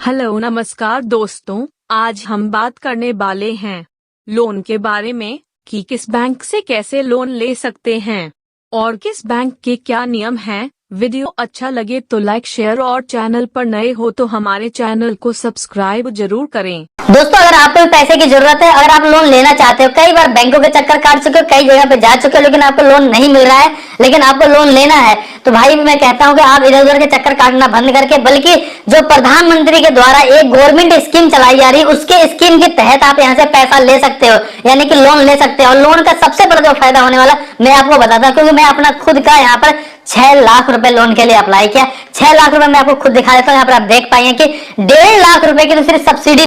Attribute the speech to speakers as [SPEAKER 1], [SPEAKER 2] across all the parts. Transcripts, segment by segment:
[SPEAKER 1] Hello नमस्कार दोस्तों, आज हम बात करने वाले हैं लोन के बारे में कि किस बैंक से कैसे लोन ले सकते हैं और किस बैंक के क्या नियम हैं। वीडियो अच्छा लगे तो लाइक शेयर और चैनल पर नए हो तो हमारे चैनल को सब्सक्राइब जरूर करें।
[SPEAKER 2] दोस्तों, अगर आपको पैसे की जरूरत है, अगर आप लोन लेना चाहते हो, कई बार बैंकों के चक्कर काट चुके हो, कई जगह पे जा चुके हो, लेकिन आपको लोन नहीं मिल रहा है, लेकिन आपको लोन लेना है, तो भाई मैं कहता हूं कि आप इधर उधर के चक्कर काटना बंद करके बल्कि जो प्रधानमंत्री के द्वारा एक गवर्नमेंट स्कीम चलाई जा रही है, उसके स्कीम के तहत आप यहाँ से पैसा ले सकते हो, यानी कि लोन ले सकते हो। और लोन का सबसे बड़ा जो फायदा होने वाला मैं आपको बताता हूँ, क्योंकि मैं अपना खुद का यहाँ पर 6 लाख रुपए लोन के लिए अप्लाई किया। 6 लाख रुपए मैं आपको खुद दिखा देता हूँ। यहाँ पर आप देख पाएंगे कि 1.5 लाख रुपए की तो सिर्फ सब्सिडी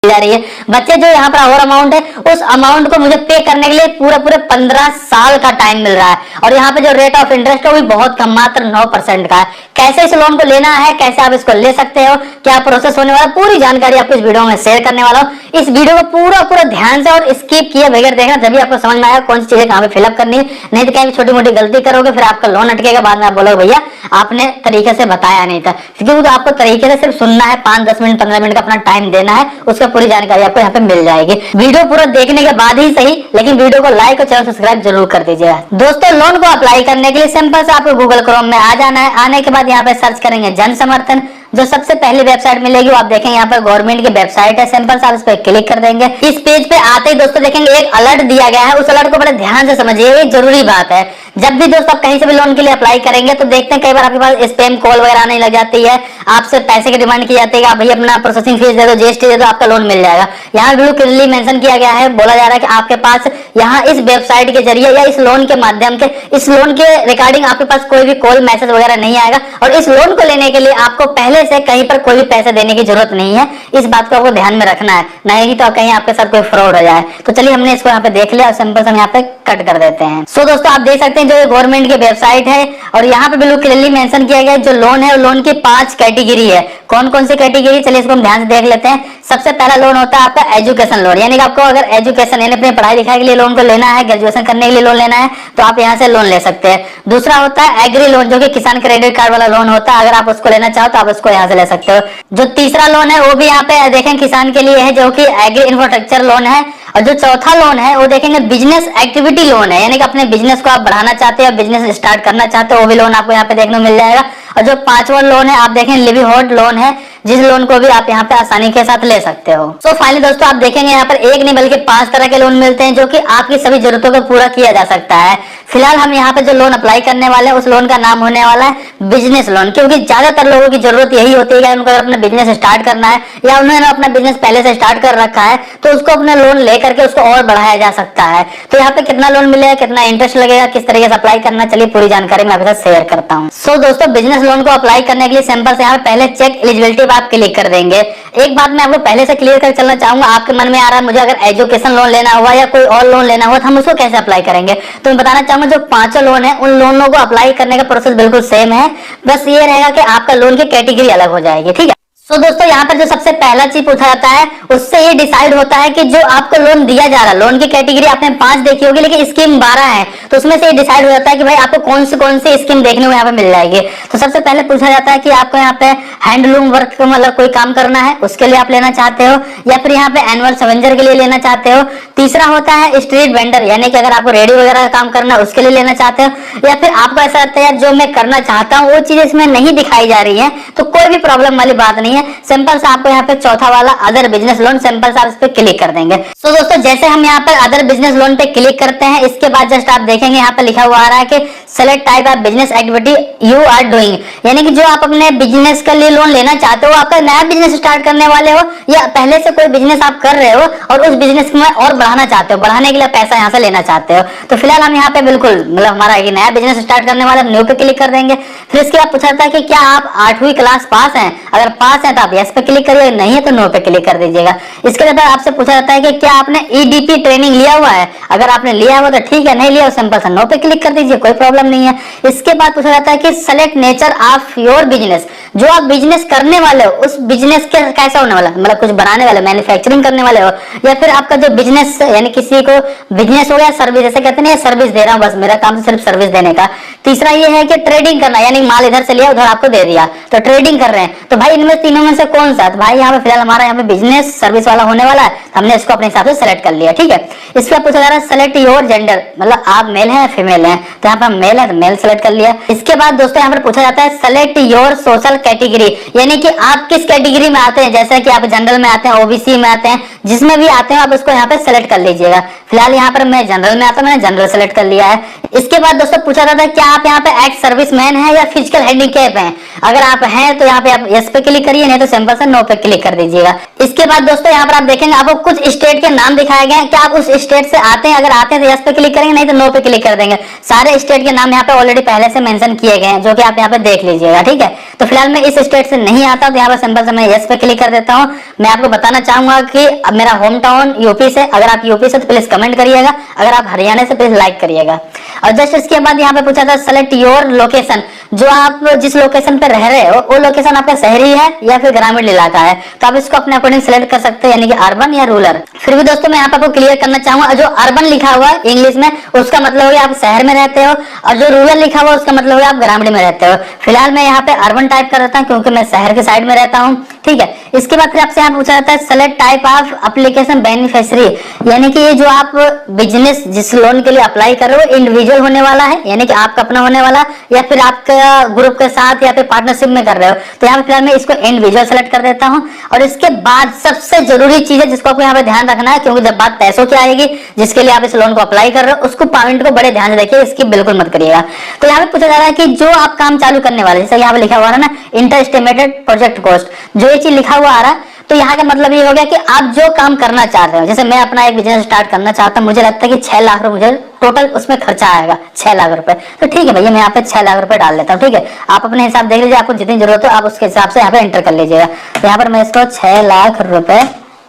[SPEAKER 2] जा रही है। बच्चे जो यहाँ पर और अमाउंट है, उस अमाउंट को मुझे पे करने के लिए पूरे 15 साल का टाइम मिल रहा है। और यहाँ पे जो रेट ऑफ इंटरेस्ट है वो भी बहुत कम, मात्र 9% का है। कैसे इस लोन को लेना है, कैसे आप इसको ले सकते हो, क्या प्रोसेस होने वाला, पूरी जानकारी आपको इस वीडियो में शेयर करने वाला हूँ। इस वीडियो को पूरा ध्यान से और स्किप किए बगैर देखना, तभी आपको समझ में आएगा कौन सी चीजें कहाँ पे फिलअप करनी है। नहीं तो कहीं छोटी मोटी गलती करोगे, फिर आपका लोन अटकेगा, बाद में आप बोलोगे भैया आपने तरीके से बताया नहीं था। क्योंकि आपको तरीके से सिर्फ सुनना है, 5-10 मिनट 15 मिनट का अपना टाइम देना है, उसका पूरी जानकारी आपको यहाँ पे मिल जाएगी। वीडियो पूरा देखने के बाद ही सही, लेकिन वीडियो को लाइक और चैनल सब्सक्राइब जरूर कर दीजिएगा। दोस्तों, लोन को अप्लाई करने के लिए सिंपल से आपको गूगल क्रोम में आ जाना है। आने के बाद यहाँ पे सर्च करेंगे जन समर्थन। जो सबसे पहली वेबसाइट मिलेगी वो आप देखेंगे यहाँ पर गवर्नमेंट की वेबसाइट है। सिंपल से आप इस पर क्लिक कर देंगे। इस पेज पे आते ही दोस्तों देखेंगे एक अलर्ट दिया गया है, उस अलर्ट को बड़े ध्यान से समझिए, ये जरूरी बात है। जब भी दोस्तों आप कहीं से भी लोन के लिए अप्लाई करेंगे तो देखते हैं कई बार आपके पास स्पैम कॉल वगैरह आने लग जाती है, आपसे पैसे की डिमांड की जाती है कि आप भैया अपना प्रोसेसिंग फीस दे दो, जीएसटी दे दो, आपका लोन मिल जाएगा। यहाँ बिल्कुल क्लियरली मेंशन किया गया है, बोला जा रहा है कि आपके पास यहाँ इस वेबसाइट के जरिए या इस लोन के माध्यम के, इस लोन के रिगार्डिंग आपके पास कोई भी कॉल मैसेज वगैरह नहीं आएगा। और इस लोन को लेने के लिए आपको पहले से कहीं पर कोई भी पैसे देने की जरूरत नहीं है। इस बात को आपको ध्यान में रखना है, नहीं तो कहीं आपके साथ कोई फ्रॉड हो जाए। तो चलिए हमने इसको यहाँ पे देख लिया और सिंपल से हम यहाँ पे कट कर देते हैं। सो दोस्तों, आप देख सकते हैं जो गवर्नमेंट की वेबसाइट है और यहाँ पे बिल्कुल क्लियरली मेंशन किया गया है जो लोन है, लोन की 5 कैटेगरी है। कौन कौन सी कैटेगरी, चलिए इसको हम ध्यान से देख लेते हैं। सबसे पहला लोन होता है आपका एजुकेशन लोन, यानी कि आपको अगर एजुकेशन यानी अपनी पढ़ाई लिखाई के लिए लोन को लेना है, ग्रेजुएशन करने के लिए लोन लेना है, तो आप यहाँ से लोन ले सकते हैं। दूसरा होता है एग्री लोन, जो कि किसान क्रेडिट कार्ड वाला लोन होता है। अगर आप उसको लेना चाहो तो आप उसको यहाँ से ले सकते हो। जो तीसरा लोन है वो भी यहाँ पे देखें किसान के लिए है, जो कि एग्री इंफ्रास्ट्रक्चर लोन है। और जो चौथा लोन है वो देखेंगे बिजनेस एक्टिविटी लोन है, यानी कि अपने बिजनेस को आप बढ़ाना चाहते हो, बिजनेस स्टार्ट करना चाहते हो, वो भी लोन आपको यहाँ पे देखने को मिल जाएगा। और जो 5वां लोन है आप देखें लिवलीहुड लोन है, जिस लोन को भी आप यहाँ पे आसानी के साथ ले सकते हो। सो फाइनली दोस्तों, आप देखेंगे यहाँ पर एक नहीं बल्कि 5 तरह के लोन मिलते हैं, जो कि आपकी सभी जरूरतों को पूरा किया जा सकता है। फिलहाल हम यहाँ पे जो लोन अप्लाई करने वाले हैं उस लोन का नाम होने वाला है बिजनेस लोन, क्योंकि ज्यादातर लोगों की जरूरत यही होती है कि उनको अपना बिजनेस स्टार्ट करना है या उन्होंने अपना बिजनेस पहले से स्टार्ट कर रखा है, तो उसको अपना लोन लेकर के उसको और बढ़ाया जा सकता है। तो यहाँ पे कितना लोन मिलेगा, कितना इंटरेस्ट लगेगा, किस तरीके से अप्लाई करना, चलिए पूरी जानकारी मैं आपके साथ शेयर करता हूँ। सो दोस्तों, बिजनेस लोन को अप्लाई करने के लिए सिंपल से यहाँ पे पहले चेक एलिजिबिलिटी पर आप क्लिक कर देंगे। एक बात मैं आपको पहले से क्लियर कर चलना चाहूंगा, आपके मन में आ रहा है मुझे अगर एजुकेशन लोन लेना हुआ या कोई और लोन लेना हुआ तो हम उसको कैसे अप्लाई करेंगे, तो मैं बताना चाहूंगा जो 5 लोन है उन लोनों को अप्लाई करने का प्रोसेस बिल्कुल सेम है, बस ये रहेगा कि आपका लोन की कैटेगरी अलग हो जाएगी। ठीक है। तो दोस्तों, यहाँ पर जो सबसे पहला चीज पूछा जाता है उससे ये डिसाइड होता है कि जो आपको लोन दिया जा रहा है, लोन की कैटेगरी आपने 5 देखी होगी लेकिन स्कीम 12 है, तो उसमें से ये डिसाइड हो जाता है कि भाई आपको कौन सी स्कीम देखने को यहाँ पे मिल जाएगी। तो सबसे पहले पूछा जाता है कि आपको यहाँ पे हैंडलूम वर्क मतलब कोई काम करना है उसके लिए आप लेना चाहते हो, या फिर यहाँ पे एनुअल सवेंजर के लिए लेना चाहते हो। तीसरा होता है स्ट्रीट वेंडर, यानी कि अगर आपको रेडी वगैरह का काम करना है उसके लिए लेना चाहते हो, या फिर आपको ऐसा लगता है जो मैं करना चाहता हूँ वो चीज इसमें नहीं दिखाई जा रही है, तो कोई भी प्रॉब्लम वाली बात नहीं है। सिंपल से आपको यहाँ पे चौथा वाला अदर बिजनेस लोन, सिंपल से आप इस पे क्लिक कर देंगे। तो दोस्तों, जैसे हम यहाँ पर अदर बिजनेस लोन पे क्लिक करते हैं, इसके बाद जस्ट आप देखेंगे यहाँ पे लिखा हुआ आ रहा है कि select type of business activity you are doing, यानी कि जो आप अपने बिजनेस के लिए लोन लेना चाहते हो, आपका नया बिजनेस स्टार्ट करने वाले हो या पहले से कोई बिजनेस आप कर रहे हो और उस बिजनेस में और बढ़ाना चाहते हो, बढ़ाने के लिए पैसा यहाँ से लेना चाहते हो। तो फिलहाल हम यहाँ पे बिल्कुल मतलब हमारा ये नया बिजनेस स्टार्ट करने वाले न्यू पे क्लिक कर देंगे। फिर इसके बाद पूछा जाता है कि क्या आप 8वीं क्लास पास हैं, अगर पास है तो आप यस पे क्लिक करिए, नहीं है तो नो पे क्लिक कर दीजिएगा। इसके बाद आपसे पूछा जाता है कि क्या आपने ईडीपी ट्रेनिंग लिया हुआ है, अगर आपने लिया हुआ तो ठीक है, नहीं लिया सिंपल से नो पे क्लिक कर दीजिए, कोई प्रॉब्लम प्रॉब्लम नहीं है। इसके बाद पूछा जाता है कि select nature of your business, जो आप बिजनेस करने वाले हो उस बिजनेस के कैसा होने वाला, मतलब कुछ बनाने वाले, मैन्युफैक्चरिंग करने वाले हो, या फिर आपका जो बिजनेस यानी किसी को बिजनेस हो गया, सर्विस जैसे कहते हैं सर्विस दे रहा हूँ, बस मेरा काम है सिर्फ सर्विस देने का। तीसरा ये है कि ट्रेडिंग करना, यानी माल इधर से लिया उधर आपको दे दिया, तो ट्रेडिंग कर रहे हैं। तो भाई इनमें तीनों में से कौन सा, तो भाई यहाँ पे फिलहाल हमारा यहाँ पे बिजनेस सर्विस वाला होने वाला है, हमने इसको अपने हिसाब से सेलेक्ट कर लिया, ठीक है। इसके बाद पूछा जा रहा है सेलेक्ट योर जेंडर, मतलब आप मेल हैं फीमेल हैं, तो यहाँ पे हम मेल है तो मेल सेलेक्ट कर लिया। इसके बाद दोस्तों यहाँ पर पूछा जाता है सेलेक्ट योर सोशल कैटेगरी, यानी कि आप किस कैटेगरी में आते हैं, जैसे कि आप जनरल में आते हैं, ओबीसी में आते हैं, जिसमें भी आते हैं आप उसको यहाँ पे सेलेक्ट कर लीजिएगा। फिलहाल यहाँ पर मैं जनरल में आता हूँ, मैंने जनरल सेलेक्ट कर लिया है। इसके बाद दोस्तों पूछा जाता है क्या आप यहाँ पे एक्स सर्विसमैन है या फिजिकल हैंडीकैप है, अगर आप हैं तो यहाँ पे आप यस पे क्लिक करिए, नहीं तो सिंपल से नो पे क्लिक कर दीजिएगा। इसके बाद दोस्तों यहाँ पर आप देखेंगे आपको कुछ स्टेट के नाम दिखाए गए हैं, क्या आप उस स्टेट से आते हैं, अगर आते हैं तो यस पे क्लिक करेंगे, नहीं तो नो पे क्लिक कर देंगे। सारे स्टेट के नाम यहाँ पे ऑलरेडी पहले से मेंशन किए गए हैं, जो कि आप यहाँ पे देख लीजिएगा, ठीक है। तो फिलहाल मैं इस स्टेट से नहीं आता, तो यहाँ पर सिंपल से मैं यस पे क्लिक कर देता हूँ। मैं आपको बताना चाहूंगा कि अब मेरा होम टाउन यूपी से, अगर आप यूपी से तो प्लीज कमेंट करिएगा, अगर आप हरियाणा से प्लीज लाइक करिएगा। और जस्ट इसके बाद यहाँ पे पूछा था सेलेक्ट योर लोकेशन, जो आप जिस लोकेशन पे रह रहे हो वो लोकेशन आपका शहरी है या फिर ग्रामीण इलाका है, तो आप इसको अपने अकॉर्डिंग सेलेक्ट कर सकते हैं, यानी कि अर्बन या रूरल। फिर भी दोस्तों मैं यहाँ पे आपको क्लियर करना चाहूंगा, जो अर्बन लिखा हुआ है इंग्लिश में उसका मतलब हो गया आप शहर में रहते हो, और जो रूरल लिखा हुआ है उसका मतलब हो गया आप ग्रामीण में रहते हो। फिलहाल मैं यहाँ पे अर्बन टाइप कर देता हूँ क्योंकि मैं शहर के साइड में रहता हूँ, ठीक है। इसके बाद फिर आपसे यहाँ पूछा जाता है select type of application beneficiary, यानी कि ये जो आप बिजनेस जिस लोन के लिए अप्लाई कर रहे हो इंडिविजुअल होने वाला है, यानी कि आपका अपना होने वाला, या फिर आपका ग्रुप के साथ या फिर पार्टनरशिप में कर रहे हो, तो यहाँ पे फिलहाल मैं इसको इंडिविजुअल सेलेक्ट कर देता हूँ। और इसके बाद सबसे जरूरी चीज है जिसको आपको यहाँ पे ध्यान रखना है, क्योंकि जब बात पैसों की आएगी जिसके लिए आप इस लोन को अप्लाई कर रहे हो उसको पॉइंट को बड़े ध्यान से देखिए, इसकी बिल्कुल मत करिएगा। तो यहाँ पे पूछा जा रहा है कि जो आप काम चालू करने वाले, जैसे यहाँ पे लिखा हुआ है ना इंटर एस्टिमेटेड प्रोजेक्ट कॉस्ट, जो ये चीज लिखा हुआ आ रहा है, तो यहाँ का मतलब ये हो गया कि आप जो काम करना चाह रहे हो, जैसे मैं अपना एक बिजनेस स्टार्ट करना चाहता हूँ, मुझे लगता है कि 6 लाख रुपए मुझे टोटल उसमें खर्चा आएगा, 6 लाख रुपए, तो ठीक है भैया मैं यहाँ पे 6 लाख रुपए डाल लेता हूँ, ठीक है। आप अपने हिसाब देख लीजिए, आपको जितनी जरूरत हो आप उसके हिसाब से यहाँ पे एंटर कर लीजिएगा। तो यहाँ पर मैं इसको 6 लाख रुपए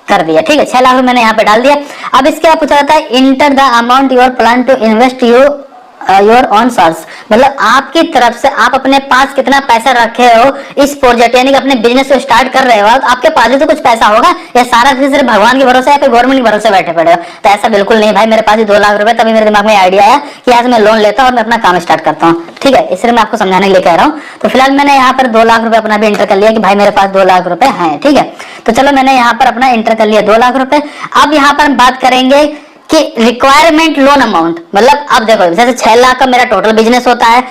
[SPEAKER 2] कर दिया, ठीक है, 6 लाख रुपए मैंने यहाँ पे डाल दिया। अब इसके बाद पूछा जाता है enter the amount your plan to invest your own source, मतलब आपकी तरफ से आप अपने पास कितना पैसा रखे हो इस प्रोजेक्ट, यानी कि अपने बिजनेस को स्टार्ट कर रहे हो, तो आपके पास भी तो कुछ पैसा होगा, या सारा सिर्फ भगवान के भरोसे या फिर गवर्नमेंट के भरोसे बैठे पड़े हो। तो ऐसा बिल्कुल नहीं भाई, मेरे पास भी 2 लाख रुपए, तभी मेरे दिमाग में आइडिया आया कि आज मैं लोन लेता हूँ और मैं अपना काम स्टार्ट करता हूँ, ठीक है, इसलिए मैं आपको समझाने के लिए कह रहा हूँ। तो फिलहाल मैंने यहाँ पर 2 लाख रुपए अपना भी एंटर कर लिया कि भाई मेरे पास 2 लाख रुपए हैं, ठीक है। तो चलो मैंने यहाँ पर अपना एंटर कर लिया 2 लाख रुपए। अब यहाँ पर बात करेंगे कि रिक्वायरमेंट लोन अमाउंट, मतलब अब देखो जैसे 6 लाख का मेरा टोटल बिजनेस होता है,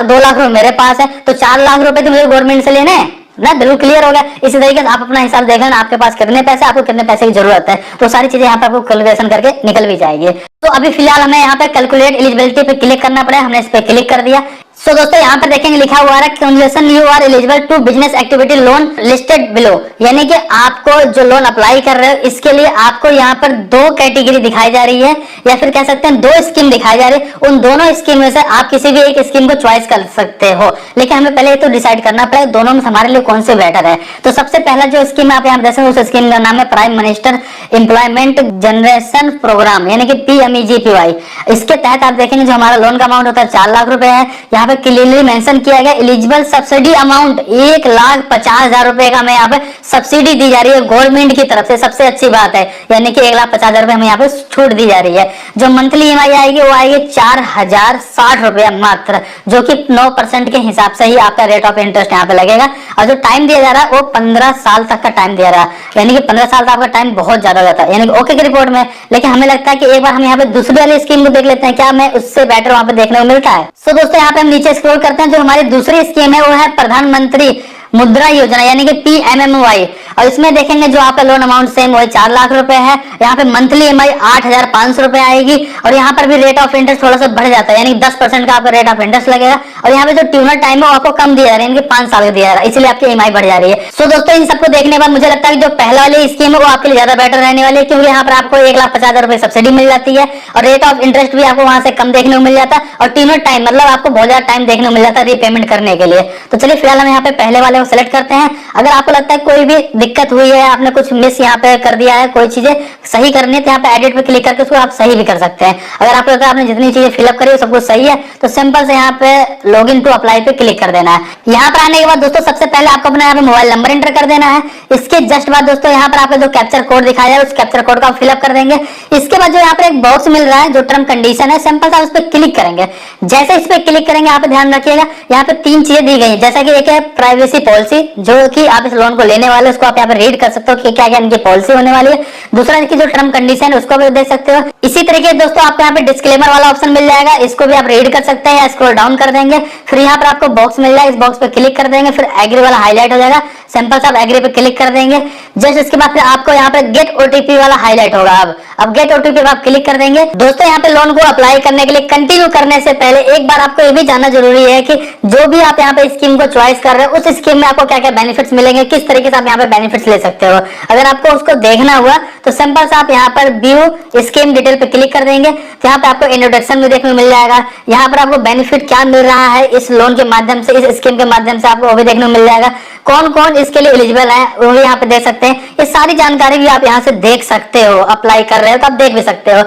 [SPEAKER 2] 2 लाख रुपए मेरे पास है, तो 4 लाख रुपए तो मुझे गवर्नमेंट से लेने हैं ना, बिल्कुल क्लियर हो गया। इसी तरीके से आप अपना हिसाब देख लेना आपके पास कितने पैसे, आपको कितने पैसे की जरूरत है, तो सारी चीजें यहाँ पे आपको कैलकुलेशन करके निकल भी जाएगी। तो अभी फिलहाल हमें यहाँ पे कैलकुलेट एलिजिबिलिटी पे क्लिक करना पड़ेगा, हमने इस पे क्लिक कर दिया। सो दोस्तों यहाँ पर देखेंगे लिखा हुआ है congratulation you are eligible to business activity loan listed below, यानी कि आपको जो लोन अप्लाई कर रहे हो इसके लिए आपको यहाँ पर 2 कैटेगरी दिखाई जा रही है, या फिर कह सकते हैं 2 स्कीम दिखाई जा रही है। उन दोनों स्कीम में से आप किसी भी एक स्कीम को चॉइस कर सकते हो, लेकिन हमें पहले तो डिसाइड करना पड़ेगा दोनों में हमारे लिए कौन से बेटर है। तो सबसे पहला जो स्कीम आप यहाँ देख उस स्कीम का नाम है prime minister employment generation programme, यानी कि PMEGPY। इसके तहत आप देखेंगे जो हमारा लोन का अमाउंट होता है 4 लाख रुपए है। यहाँ पे क्लियरली मेंशन किया गया एलिजिबल सब्सिडी अमाउंट 1,50,000 रुपए का हमें यहाँ पे सब्सिडी दी जा रही है गवर्नमेंट की तरफ से, सबसे अच्छी बात है, यानी कि 1,50,000 रुपए हमें यहाँ पे छूट दी जा रही है। जो मंथली EMI आएगी वो आएगी 4,060 रुपया मात्र, जो कि 9% के हिसाब से ही आपका रेट ऑफ इंटरेस्ट यहाँ पे लगेगा। और जो टाइम दिया जा रहा है वो 15 साल तक का टाइम दिया रहा है, यानी कि 15 साल का आपका टाइम बहुत ज्यादा हो जाता है, यानी कि ओके की रिपोर्ट में। लेकिन हमें लगता है कि एक बार हम यहाँ पे दूसरी वाली स्कीम को देख लेते हैं, क्या हमें उससे बेटर वहां पे देखने को मिलता है। सो दोस्तों यहाँ पे हम नीचे स्क्रॉल करते हैं, जो हमारी दूसरी स्कीम है वो है प्रधानमंत्री मुद्रा योजना, यानी कि PMMY। और इसमें देखेंगे जो आपका लोन अमाउंट सेम वही 4 लाख रुपए है। यहाँ पे मंथली EMI 8,500 रुपए आएगी, और यहाँ पर भी रेट ऑफ इंटरेस्ट थोड़ा सा बढ़ जाता है, यानी 10% का आपका रेट ऑफ इंटरेस्ट लगेगा। और यहाँ पे जो ट्यूनर टाइम है आपको कम दिया जा रहा है, यानी कि 5 साल का दिया जा रहा है, इसलिए आपकी EMI बढ़ जा रही है। सो दोस्तों इन सबको देखने के बाद मुझे लगता है कि जो पहला वाली स्कीम है वो आपके लिए ज्यादा बेटर रहने वाली है, क्योंकि यहाँ पर आपको 1,50,000 रुपए सब्सिडी मिल जाती है, और रेट ऑफ इंटरेस्ट भी आपको वहां से कम देखने को मिल जाता है, और ट्यूनर टाइम मतलब आपको बहुत ज्यादा टाइम देखने को मिल जाता है रीपेमेंट करने के लिए। तो चलिए फिलहाल हम यहाँ पे पहले वाले वाले को सिलेक्ट करते हैं। अगर आपको लगता है कोई भी दिक्कत हुई है, आपने कुछ मिस यहाँ पे कर दिया है, कोई चीजें सही करनी है, तो यहाँ पे एडिट पे क्लिक करके उसको आप सही भी कर सकते हैं। अगर आपको लगता है आपने जितनी चीजें फिलअप करी है सब कुछ सही है, तो सिंपल से यहाँ पे लॉग इन टू अप्लाई पे क्लिक कर देना है। यहाँ पर आने के बाद दोस्तों सबसे पहले आपको अपना यहाँ पे मोबाइल नंबर एंटर कर देना है। इसके जस्ट बाद दोस्तों यहाँ पर आपको जो कैप्चर कोड दिखाया है उस कैप्चर कोड को आप फिलअप कर देंगे। इसके बाद जो यहाँ पर एक बॉक्स मिल रहा है जो टर्म कंडीशन है, सिंपल सा उस पर क्लिक करेंगे। जैसे इस पर क्लिक करेंगे यहाँ पे ध्यान रखिएगा, यहाँ पे 3 चीजें दी गई है, जैसा कि एक है प्राइवेसी पॉलिसी, जो कि आप इस लोन को लेने वाले उसको आप यहाँ पे रीड कर सकते हो कि क्या क्या इनकी पॉलिसी होने वाली है। दूसरा इसकी जो टर्म कंडीशन है उसको भी देख सकते हो। इसी तरीके से दोस्तों आपको यहाँ पे डिस्क्लेमर वाला ऑप्शन मिल जाएगा, इसको भी आप रीड कर सकते हैं या स्क्रॉल डाउन कर देंगे। फिर यहाँ पर आपको बॉक्स मिल जाएगा, इस बॉक्स पे क्लिक कर देंगे, फिर एग्री वाला हाईलाइट हो जाएगा, सिंपल सा आप एग्री पे क्लिक कर देंगे। जस्ट इसके बाद फिर आपको यहाँ पे गेट ओटीपी वाला हाईलाइट होगा। अब गेट ओटीपी पे आप क्लिक कर देंगे। दोस्तों यहाँ पे लोन को अप्लाई करने के लिए कंटिन्यू करने से पहले एक बार आपको ये भी जानना जरूरी है कि जो भी आप यहाँ पे स्कीम को चॉइस कर रहे हो उस स्कीम में आपको क्या क्या बेनिफिट्स मिलेंगे, किस तरीके से आप यहाँ पे बेनिफिट्स ले सकते हो। अगर आपको उसको देखना हुआ तो सिंपल से आप यहाँ पर व्यू स्कीम डिटेल पे क्लिक कर देंगे, तो यहाँ पे आपको इंट्रोडक्शन भी देखने को मिल जाएगा। यहाँ पर आपको बेनिफिट क्या मिल रहा है इस लोन के माध्यम से, इस स्कीम के माध्यम से आपको वो भी देखने को मिल जाएगा। कौन कौन इसके लिए एलिजिबल है वो भी यहाँ पे देख सकते हैं। ये सारी जानकारी भी आप यहाँ से देख सकते हो, अप्लाई कर रहे हो तो आप देख भी सकते हो।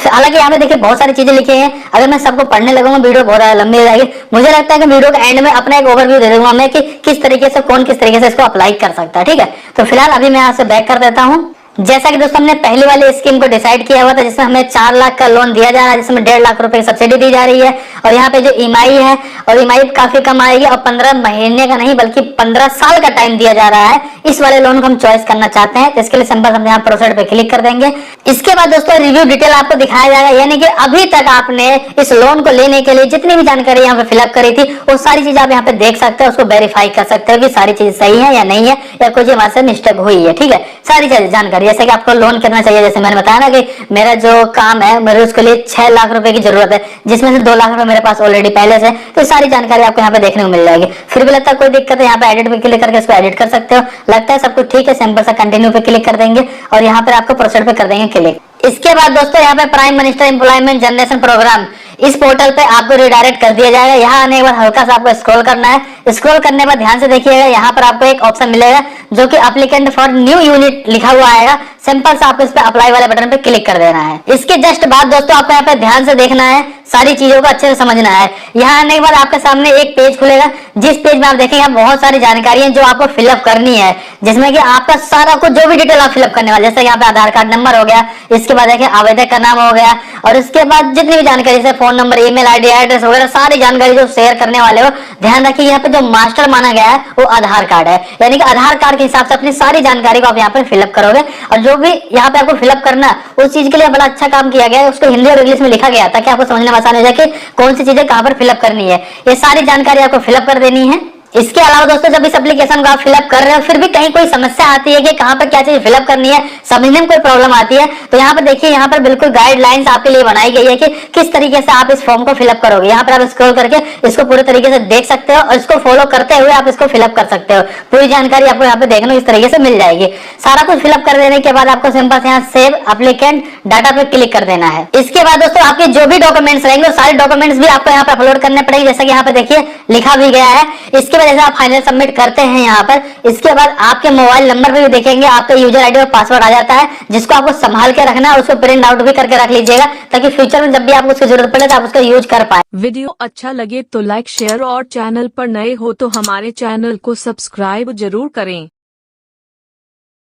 [SPEAKER 2] हालांकि यहाँ पे देखिए बहुत सारी चीजें लिखी हैं, अगर मैं सबको पढ़ने लगूंगा वीडियो बहुत लंबी हो जाएगी। मुझे लगता है कि वीडियो के एंड में अपना एक ओवरव्यू दे दूंगा मैं कि किस तरीके से कौन किस तरीके से इसको अप्लाई कर सकता है। ठीक है, तो फिलहाल अभी मैं यहाँ से बैक कर देता हूँ। जैसा कि दोस्तों हमने पहली वाली स्कीम को डिसाइड किया हुआ था जिसमें हमें 4 लाख का लोन दिया जा रहा है, जिसमें 1.5 लाख रुपए की सब्सिडी दी जा रही है। और यहाँ पे जो ईएमआई है और ईएमआई काफी कम आएगी और 15 महीने का नहीं बल्कि 15 साल का टाइम दिया जा रहा है। इस वाले लोन को हम चॉइस करना चाहते हैं, तो इसके लिए सिंपल हम यहाँ प्रोसीड पे क्लिक कर देंगे। इसके बाद दोस्तों रिव्यू डिटेल आपको दिखाया जाएगा, यानी कि अभी तक आपने इस लोन को लेने के लिए जितनी भी जानकारी यहाँ पे फिलअप करी थी वो सारी चीज आप यहाँ पे देख सकते हो, उसको वेरीफाई कर सकते हो कि सारी चीज सही है या नहीं है या कुछ हमारे से मिस्टेक हुई है। ठीक है, सारी चीज जानकारी, जैसे कि आपको लोन कितना चाहिए, जैसे मैंने बताया ना कि मेरा जो काम है मेरे उसके लिए 6 लाख रुपए की जरूरत है, जिसमें से 2 लाख रुपए मेरे पास ऑलरेडी पहले से, तो सारी जानकारी आपको यहाँ पे देखने को मिल जाएगी। फिर भी लगता है कोई दिक्कत है यहाँ पे एडिट पे क्लिक करके इसको एडिट कर सकते हो। लगता है सब कुछ ठीक है, सिंपल सा कंटिन्यू पे क्लिक कर देंगे और यहाँ पर आपको प्रोसीड पे कर देंगे क्लिक। इसके बाद दोस्तों यहाँ पे prime minister employment generation programme, इस पोर्टल पे आपको रिडायरेक्ट कर दिया जाएगा। यहाँ आने के बाद हल्का सा आपको स्क्रॉल करना है। स्क्रॉल करने के बाद ध्यान से देखिएगा, यहाँ पर आपको एक ऑप्शन मिलेगा जो कि एप्लीकेंट फॉर न्यू यूनिट लिखा हुआ आएगा। सिंपल सा आपको इस पे अप्लाई वाले बटन पे क्लिक कर देना है। इसके जस्ट बाद दोस्तों आपको यहाँ पे ध्यान से देखना है, सारी चीजों को अच्छे से समझना है। यहाँ आने के बाद आपके सामने एक पेज खुलेगा, जिस पेज में आप देखेंगे बहुत सारी जानकारी है जो आपको फिलअप करनी है, जिसमें कि आपका सारा कुछ जो भी डिटेल आप फिलअप करने वाले, जैसे यहाँ पे आधार कार्ड नंबर हो गया, इसके बाद देखिए आवेदक का नाम हो गया और इसके बाद जितनी भी जानकारी जैसे phone number, email ID, address वगैरह सारी जानकारी जो शेयर करने वाले हो। ध्यान रखिए यहाँ पे जो मास्टर माना गया है वो आधार कार्ड है, यानी कि आधार कार्ड के हिसाब से अपनी सारी जानकारी को आप यहाँ पे फिलअप करोगे। और जो भी यहाँ पे आपको फिलअप करना उस चीज के लिए बड़ा अच्छा काम किया गया है, उसको हिंदी और इंग्लिश में लिखा गया ताकि आपको समझने में आसान हो जाए कि कौन सी चीजें कहाँ पर फिलअप करनी है। ये सारी जानकारी आपको फिलअप कर देनी है। इसके अलावा दोस्तों जब इस एप्लीकेशन को आप फिलअप कर रहे हो फिर भी कहीं कोई समस्या आती है कि कहाँ पर क्या चीज फिलअप करनी है, समझने में कोई प्रॉब्लम आती है, तो यहाँ पर देखिए यहाँ पर बिल्कुल गाइडलाइंस आपके लिए बनाई गई है कि किस तरीके से आप इस फॉर्म को फिलअप करोगे। यहाँ पर आप स्क्रॉल करके इसको पूरे तरीके से देख सकते हो और इसको फॉलो करते हुए आप इसको फिलअप कर सकते हो। पूरी जानकारी आपको यहाँ पे देखने इस तरीके से मिल जाएगी। सारा कुछ फिलअप कर देने के बाद आपको सिंपल से यहाँ सेव एप्लीकेंट डाटा पे क्लिक कर देना है। इसके बाद दोस्तों आपके जो भी डॉक्यूमेंट्स रहेंगे वो सारे डॉक्यूमेंट्स भी आपको यहाँ पे अपलोड करने पड़ेंगे, जैसा कि यहाँ पे देखिए लिखा भी गया है। इसके बाद जैसे आप फाइनल सबमिट करते हैं यहाँ पर, इसके बाद आपके मोबाइल नंबर पे भी देखेंगे आपका यूजर आईडी और पासवर्ड आ जाता है, जिसको आपको संभाल के रखना है, उसको प्रिंट आउट भी करके रख लीजिएगा ताकि फ्यूचर में जब भी आपको उसकी जरूरत पड़े तो आप उसका यूज कर पाए।
[SPEAKER 1] वीडियो अच्छा लगे तो लाइक शेयर और चैनल पर नए हो तो हमारे चैनल को सब्सक्राइब जरूर करें।